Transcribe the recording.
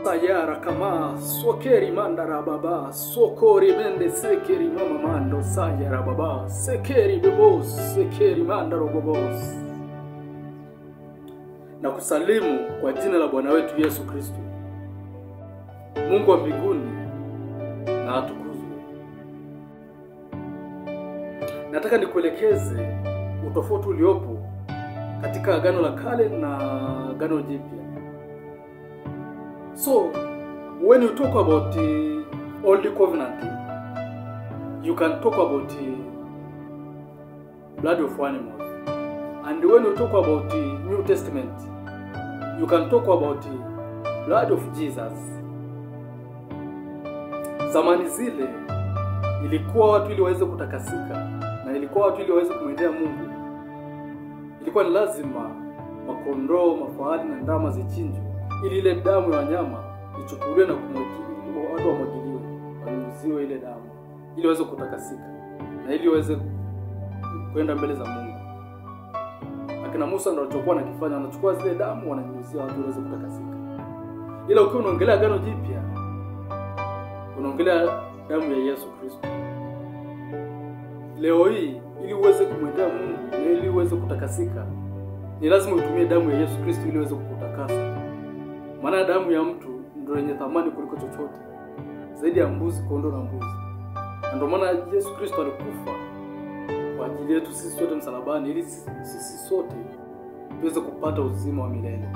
Sayara kama sokeri mandara baba sokori mende sekeri mama mando sayara baba sekeri bebos sekeri mandaro bebos. Na kusalimu kwa jina la Bwana wetu Yesu Kristo. Mungu wa mbinguni na atukuzwe. Nataka nikuelekeze utofauti uliopo katika Agano la Kale na Agano Jipya. So, when you talk about the Old Covenant, you can talk about the blood of animals. And when you talk about the New Testament, you can talk about the blood of Jesus. Zamani zile ilikuwa watu ili waweze kutakasika, na ilikuwa watu ili waweze kumwendea Mungu. Ilikuwa ni lazima makondoo, mafahali na ndama zichinjwe, ili ile damu ya wanyama ichukuliwe na kumwagiliwa, watu wamwagiliwe, wanyunyiziwe ile damu ili waweze kutakasika na ili waweze kwenda mbele za Mungu. Akina Musa ndio alichokuwa anakifanya, anachukua zile damu wananyunyizia watu waweze kutakasika. Ila ukiwa unaongelea Agano Jipya, unaongelea damu ya Yesu Kristo. Leo hii ili uweze kumwendea Mungu, ili uweze kutakasika, ni lazima utumie damu ya Yesu Kristo ili uweze kukutakasa. Maana damu ya mtu ndio yenye thamani kuliko chochote, zaidi ya mbuzi, kondoo na mbuzi. Ndio maana Yesu Kristo alikufa kwa ajili yetu sisi sote msalabani, ili sisi sote tuweze kupata uzima wa milele.